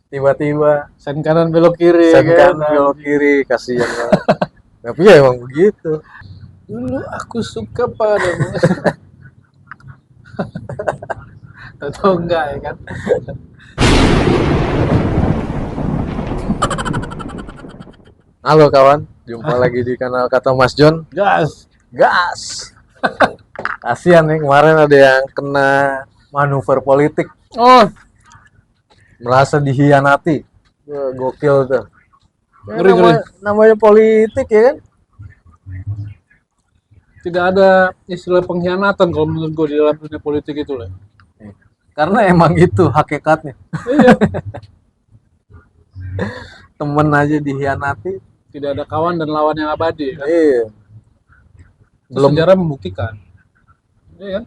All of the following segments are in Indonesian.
tiba-tiba sen kanan belok kiri ya sen kan. kanan belok kiri, kasihan banget. Tapi ya emang begitu. Dulu aku suka padamu. Atau enggak ya kan. Halo kawan, jumpa lagi di kanal Kata Mas John. Gas. Gas. Kasihan nih, kemarin ada yang kena manuver politik, Oh, merasa dihianati. Wah, gokil tuh. Ya, ngeri ngeri. namanya politik ya kan. Tidak ada istilah pengkhianatan kalau menurut gue di dalam dunia politik itu lah. Karena emang itu hakikatnya. Iya. Temen aja dihianati. Tidak ada kawan dan lawan yang abadi kan. Iya. Itu Belum. sejarah membuktikan. Iya kan?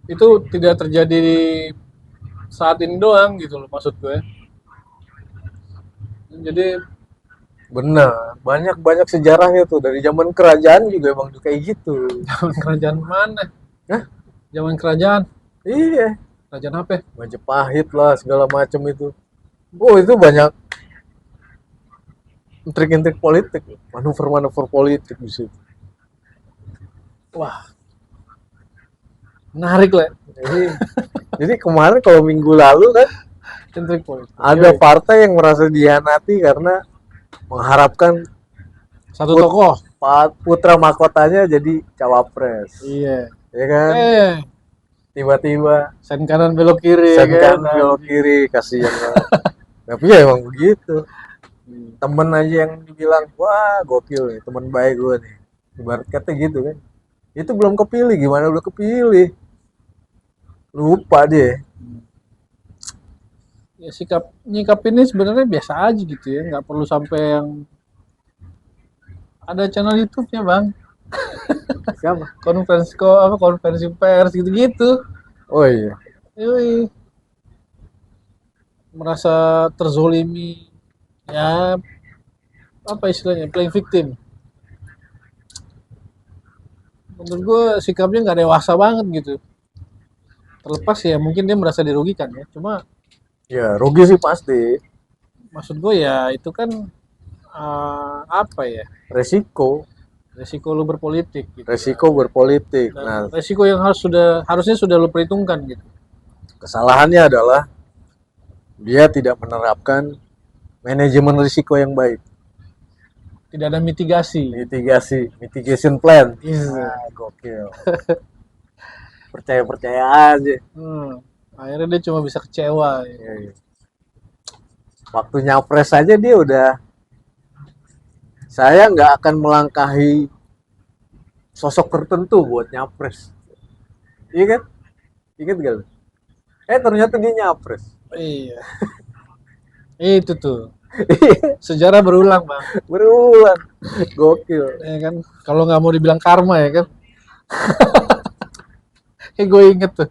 Itu tidak terjadi saat ini doang gitu loh maksud gue. Jadi Bener, banyak sejarahnya tuh dari zaman kerajaan juga emang kayak gitu. zaman kerajaan mana? Hah? Zaman kerajaan. Iya, Kerajaan apa? Majapahit lah segala macem itu. Oh itu banyak intrik-intrik politik, manuver-manuver politik di situ. Wah, menarik lah. Jadi kemarin kalau minggu lalu kan Intrik politik. ada Yoi. partai yang merasa dihianati karena mengharapkan Satu tokoh. putra mahkotanya jadi cawapres, Iya. ya kan? Tiba-tiba Sen kanan belok kiri sen kan. kanan belok kiri, kasihan banget. Tapi ya emang begitu. Temen aja yang dibilang, wah gokil nih, temen baik gue nih. Ibarat kata gitu kan. Itu belum kepilih, gimana udah kepilih? Lupa dia. Ya sikap nyikap ini sebenarnya biasa aja gitu ya, nggak perlu sampai yang ada channel YouTube-nya bang, Siapa? konferensi pers gitu-gitu. Oh iya. Yoi, merasa terzolimi, ya apa istilahnya, playing victim. Menurut gue sikapnya nggak dewasa banget gitu. Terlepas ya mungkin dia merasa dirugikan ya, cuma Ya rugi sih pasti. maksud gue ya itu kan apa ya, Resiko. resiko lu berpolitik gitu. Resiko berpolitik. Dan Nah, resiko yang harusnya sudah lu perhitungkan gitu. kesalahannya adalah dia tidak menerapkan manajemen risiko yang baik. Tidak ada mitigasi. Mitigation plan. Iya. Gokil. Percaya aja. Akhirnya dia cuma bisa kecewa. Iya, iya. Waktu nyapres aja dia udah, saya nggak akan melangkahi sosok tertentu buat nyapres. Iya kan? Ingat gak lu? Ternyata dia nyapres. Iya. Itu tuh. Sejarah berulang bang. Berulang. Gokil. Ya kan. Kalau nggak mau dibilang karma ya kan. Gue inget tuh.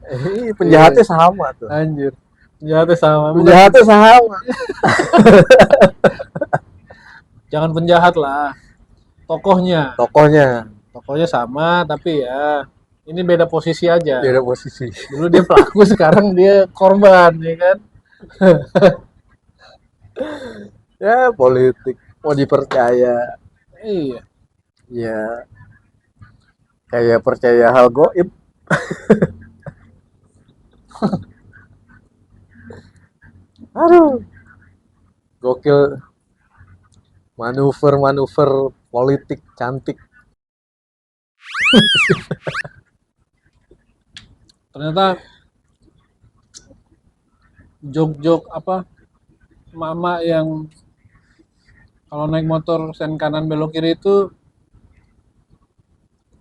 Penjahatnya sama tuh. Anjir. Penjahatnya sama. Penjahatnya sama. Jangan penjahat lah. Tokohnya. Tokohnya sama tapi ya ini beda posisi aja. Beda posisi. Dulu dia pelaku, sekarang dia korban ya kan. Ya politik mau dipercaya. Iya. Ya kayak percaya hal goib. Aduh. Gokil. Manuver politik cantik. Ternyata jok-jok apa, mama yang kalau naik motor sen kanan belok kiri itu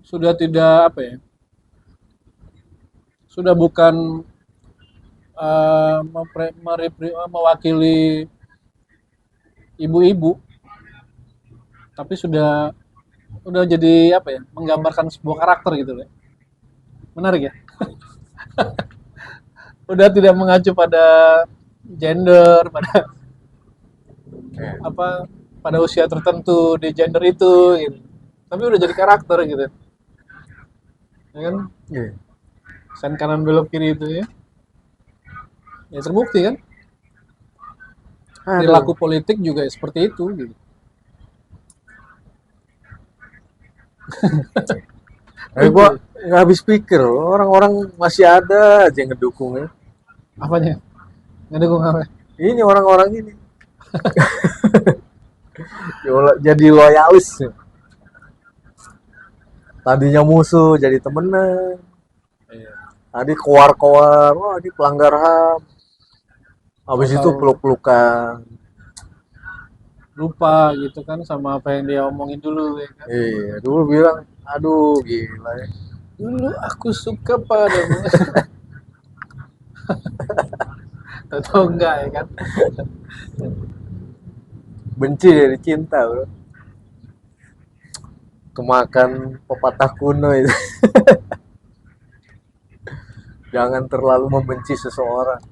sudah tidak apa ya, sudah bukan mewakili ibu-ibu, tapi udah jadi apa ya, menggambarkan sebuah karakter gitu loh. Menarik ya. Udah tidak mengacu pada gender, pada apa, pada usia tertentu di gender itu gitu. Tapi udah jadi karakter gitu. Ya kan? Yeah. Sen kanan belok kiri itu ya. Ya terbukti kan? perilaku politik juga seperti itu gitu. Gua nggak habis pikir loh, orang-orang masih ada aja yang ngedukungnya. Apanya? Ngedukung apa? Ini orang-orang ini jadi loyalis. Tadinya musuh jadi temenan. Iya. Tadi koar-koar, wah ini pelanggar HAM. Habis itu peluk-pelukan. Lupa gitu kan sama apa yang dia omongin dulu ya kan. Iya, dulu bilang, aduh gila ya. Dulu aku suka padamu. Atau enggak ya kan? Benci dari cinta, bro. Kemakan pepatah kuno itu. Jangan terlalu membenci seseorang.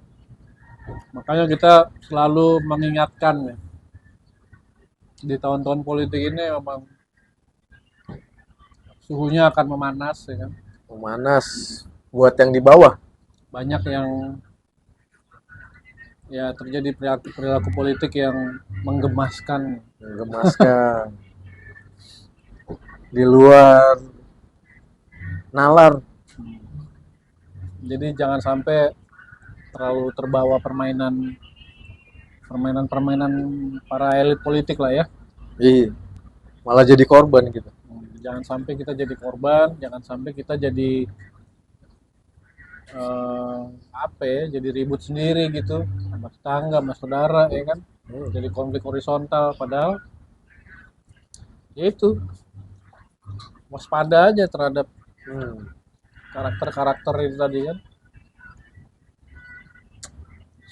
Makanya kita selalu mengingatkan ya. Di tahun-tahun politik ini memang suhunya akan memanas ya kan. Memanas buat yang di bawah. Banyak yang ya terjadi perilaku politik yang menggemaskan. Menggemaskan. Di luar nalar. Jadi jangan sampai terlalu terbawa permainan para elit politik lah ya. Iya. Malah jadi korban gitu. Jangan sampai kita jadi korban, jangan sampai kita jadi apa ya, jadi ribut sendiri gitu sama tetangga, sama saudara ya kan. Jadi konflik horizontal padahal ya itu waspada aja terhadap karakter-karakter itu tadi kan.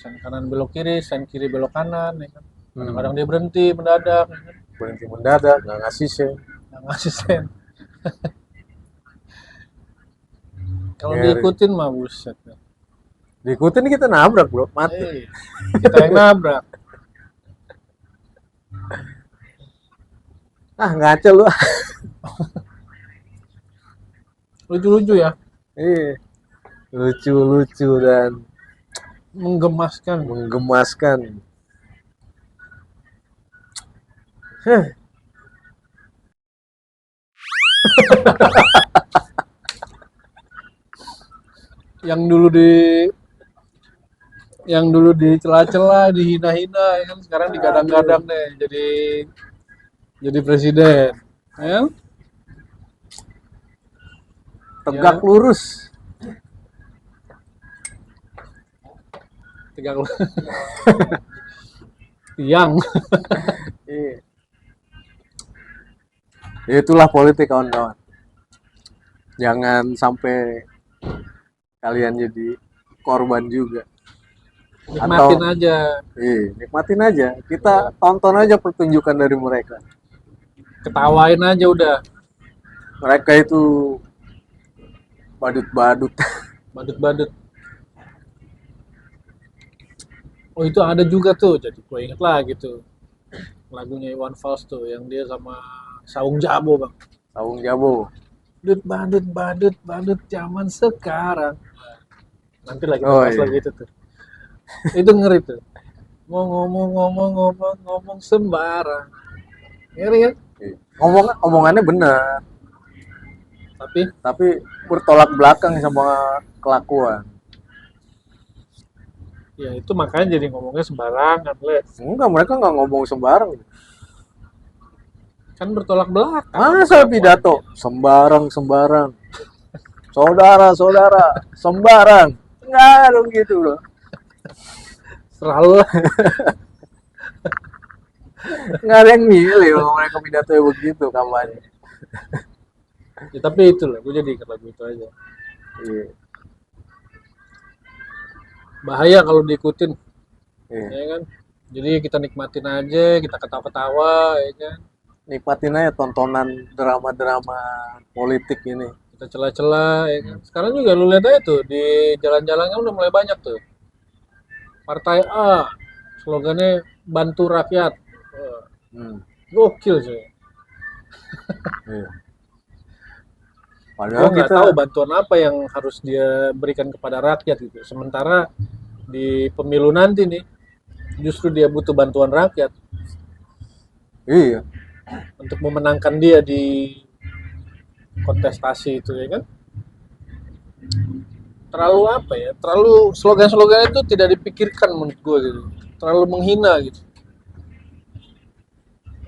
Sen kanan belok kiri, sen kiri belok kanan ya kan. Kadang-kadang dia berhenti mendadak ya kan. Berhenti mendadak, nggak ngasih sen. Nggak ngasih sen. Kalau diikutin mah buset ya. Diikutin kita nabrak bro, mati. Kita yang nabrak. Ngaca lu. Lucu-lucu ya. Iya. Lucu-lucu dan Menggemaskan. yang dulu dicela-cela, dihina-hina ya kan, sekarang digadang-gadang deh jadi presiden. Ya? Tegak lurus. Tegak lurus. Tiang. Iya. Itulah politik kawan-kawan. Jangan sampai kalian jadi korban juga. Nikmatin aja. Iya, nikmatin aja. Kita tonton aja pertunjukan dari mereka. Ketawain aja udah. Mereka itu badut-badut. Badut-badut. Oh itu ada juga tuh, jadi gue inget lagi tuh lagunya Iwan Fals tuh yang dia sama Saung Jabo bang. Saung Jabo. Badut zaman sekarang. Nanti lagi bahas lagi itu tuh. Itu ngeri tuh. Ngomong sembarang. Ngeri kan? Omongannya benar. Tapi bertolak belakang sama kelakuan. Ya itu makanya jadi ngomongnya sembarangan, Le. Enggak, mereka nggak ngomong sembarang. Kan bertolak belakang. Masa pidato sembarang. Saudara, sembarang. Enggak dong gitu loh. Selalu lah. Nggak ada yang milih kalau mereka pidato begitu kampanye. Ya, tapi itu lah, gue jadi ingat lagu itu aja. Iya. Bahaya kalau diikutin. Iya. Ya kan? Jadi kita nikmatin aja, kita ketawa-ketawa ya kan. Nikmatin aja tontonan drama-drama politik ini. Kita celah-celah ya kan. Sekarang juga lu lihat aja tuh di jalan-jalannya udah mulai banyak tuh. Partai A slogannya bantu rakyat. Gokil sih. Iya. Padahal nggak tahu bantuan apa yang harus dia berikan kepada rakyat gitu. Sementara di pemilu nanti nih Justru dia butuh bantuan rakyat Iya. untuk memenangkan dia di kontestasi itu, ya kan? Terlalu apa ya? Terlalu slogan-slogan itu tidak dipikirkan menurut gue gitu. Terlalu menghina gitu.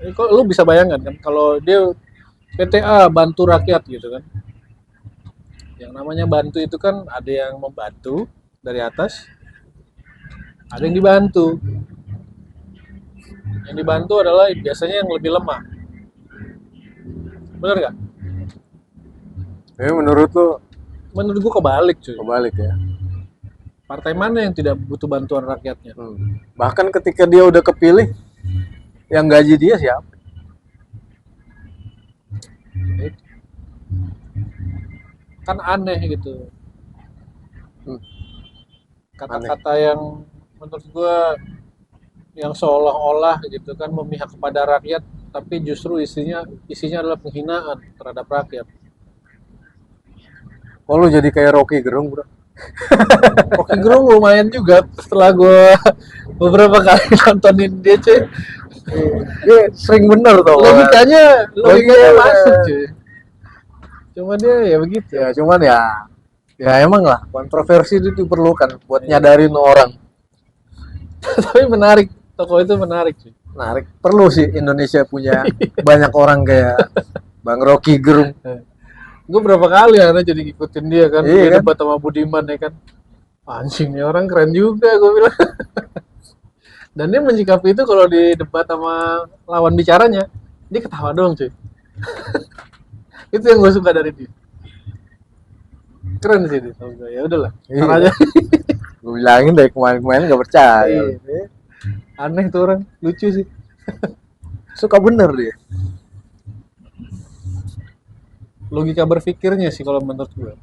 Kok lu bisa bayangkan kan kalau dia PTA bantu rakyat gitu kan. Yang namanya bantu itu kan ada yang membantu dari atas, ada yang dibantu. Yang dibantu adalah biasanya yang lebih lemah. Bener nggak? Jadi menurut lu Menurut gua kebalik cuy. kebalik ya. Partai mana yang tidak butuh bantuan rakyatnya? Bahkan ketika dia udah kepilih, yang gaji dia siapa? Kan aneh gitu. Hmm. Kata-kata yang menurut gua yang seolah-olah gitu kan memihak kepada rakyat, tapi justru isinya adalah penghinaan terhadap rakyat. Oh, lu jadi kayak Rocky Gerung, bro. Rocky Gerung lumayan juga setelah gua beberapa kali nontonin dia cuy. Dia sering bener tau. Logikanya Logikanya masuk cuy. Cuma dia ya begitu. Ya cuman ya emang lah kontroversi itu diperlukan buat nyadarin orang. Tapi menarik, tokoh itu menarik sih. Menarik. Perlu sih Indonesia punya banyak orang kayak Bang Rocky Gerung. Gue berapa kali karena jadi ngikutin dia kan, Iya dia kan? debat sama Budiman ya kan. Anjing nih orang keren juga gue bilang. Dan dia menyikapi itu kalau di debat sama lawan bicaranya, dia ketawa doang cuy. Itu yang gue suka dari dia. Keren sih dia. Ya udahlah, Iya. ntar aja. Gue bilangin dari kemarin-kemarin gak percaya. Iya. Aneh tuh orang, lucu sih. Suka bener dia. Logika berpikirnya sih kalau menurut gue.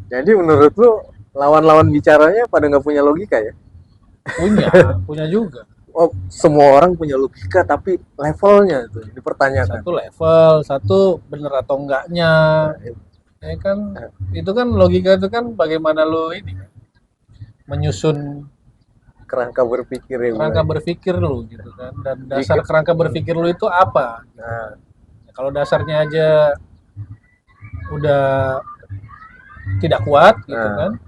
Jadi menurut lu lawan-lawan bicaranya pada nggak punya logika ya? Punya juga. Oh, semua orang punya logika tapi levelnya itu dipertanyakan. Satu level, satu bener atau enggaknya. Ya kan, itu kan logika itu kan bagaimana lo ini kan, menyusun Kerangka berpikir ya. kerangka gue. berpikir lo gitu kan, dan dasar kerangka berpikir lo itu apa. Nah, Kalau dasarnya aja udah tidak kuat gitu kan,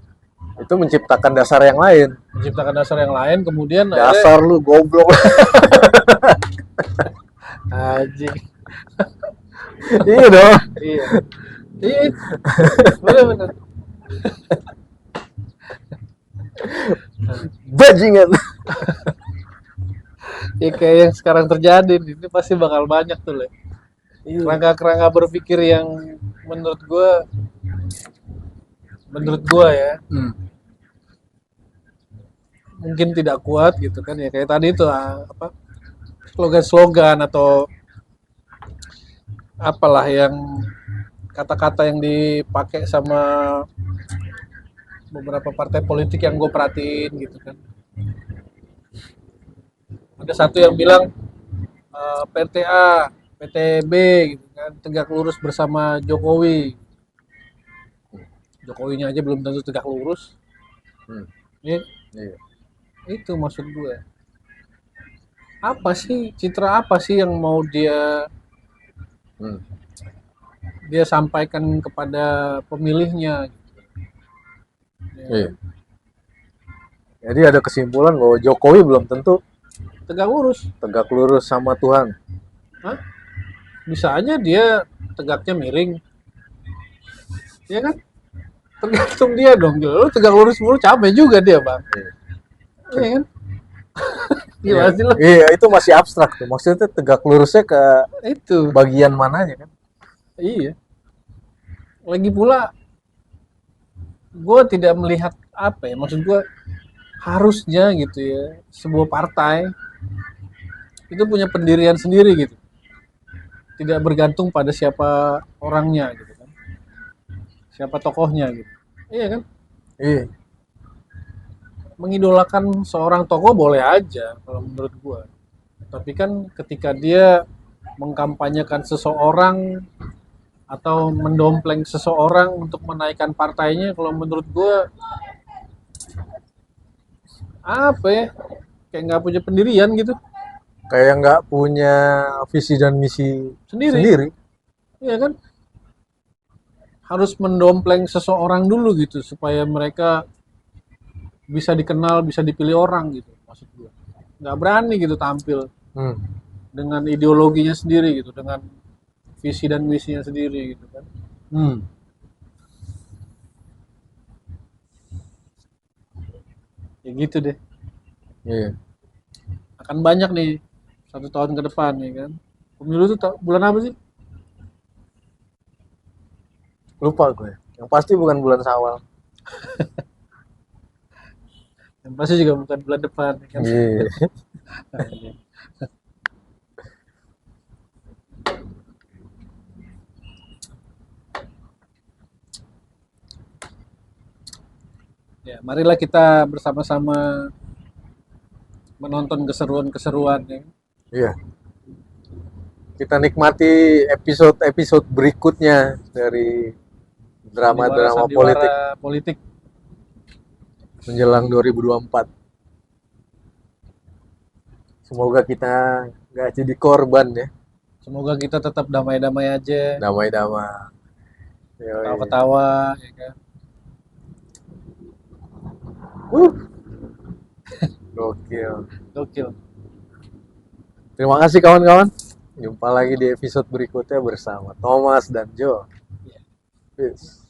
itu menciptakan dasar yang lain. menciptakan dasar yang lain, kemudian Dasar lu goblok. anjing. Iya dong. Iya. Iya. Benar-benar. Bajingan. Ya kayak yang sekarang terjadi ini pasti bakal banyak tuh Le. Kerangka-kerangka berpikir yang menurut gua ya mungkin tidak kuat gitu kan, ya kayak tadi itu apa, slogan-slogan atau apalah yang kata-kata yang dipakai sama beberapa partai politik yang gue perhatiin gitu kan. Ada satu yang bilang PTA, PTB gitu kan, tegak lurus bersama Jokowi. Jokowinya aja belum tentu tegak lurus. Ya, Iya. itu maksud gue. Apa sih, citra apa sih yang mau dia sampaikan kepada pemilihnya? Iya. Jadi ada kesimpulan bahwa Jokowi belum tentu Tegak lurus. tegak lurus sama Tuhan. Hah? Bisa aja dia tegaknya miring. Ya kan? Tergantung dia dong. Gila, lu tegak lurus mulu capek juga dia, Bang. Iya kan? Gila sih lu. Iya, itu masih abstrak tuh. Maksudnya tegak lurusnya ke Itu. bagian mananya kan? Iya. Lagi pula gue tidak melihat apa ya, maksud gue harusnya gitu ya, sebuah partai itu punya pendirian sendiri gitu, tidak bergantung pada siapa orangnya gitu kan, siapa tokohnya gitu. Iya kan, Iya. mengidolakan seorang tokoh boleh aja kalau menurut gue, tapi kan ketika dia mengkampanyekan seseorang atau mendompleng seseorang untuk menaikkan partainya, kalau menurut gue apa ya, kayak nggak punya pendirian gitu Kayak nggak punya visi dan misi sendiri. sendiri. Iya kan? Harus mendompleng seseorang dulu gitu supaya mereka bisa dikenal, bisa dipilih orang gitu maksud gue. Nggak berani gitu tampil Hmm. dengan ideologinya sendiri gitu, dengan visi dan misinya sendiri gitu kan. Hmm. Ya gitu deh. Iya. Akan banyak nih 1 tahun ke depan ya kan. Pemilu itu bulan apa sih? Lupa gue. Yang pasti bukan bulan Syawal. Yang pasti juga bukan bulan depan ya kan. Iya. Ya, marilah kita bersama-sama menonton keseruan-keseruan ya. Iya. Kita nikmati episode-episode berikutnya dari drama-drama politik Sandiwara politik. menjelang 2024. Semoga kita nggak jadi korban ya. Semoga kita tetap damai-damai aja, Damai-damai. Yoi. ketawa-ketawa ya kan. Gokil. Gokil. Terima kasih kawan-kawan. Jumpa lagi di episode berikutnya bersama Thomas dan Joe. Peace.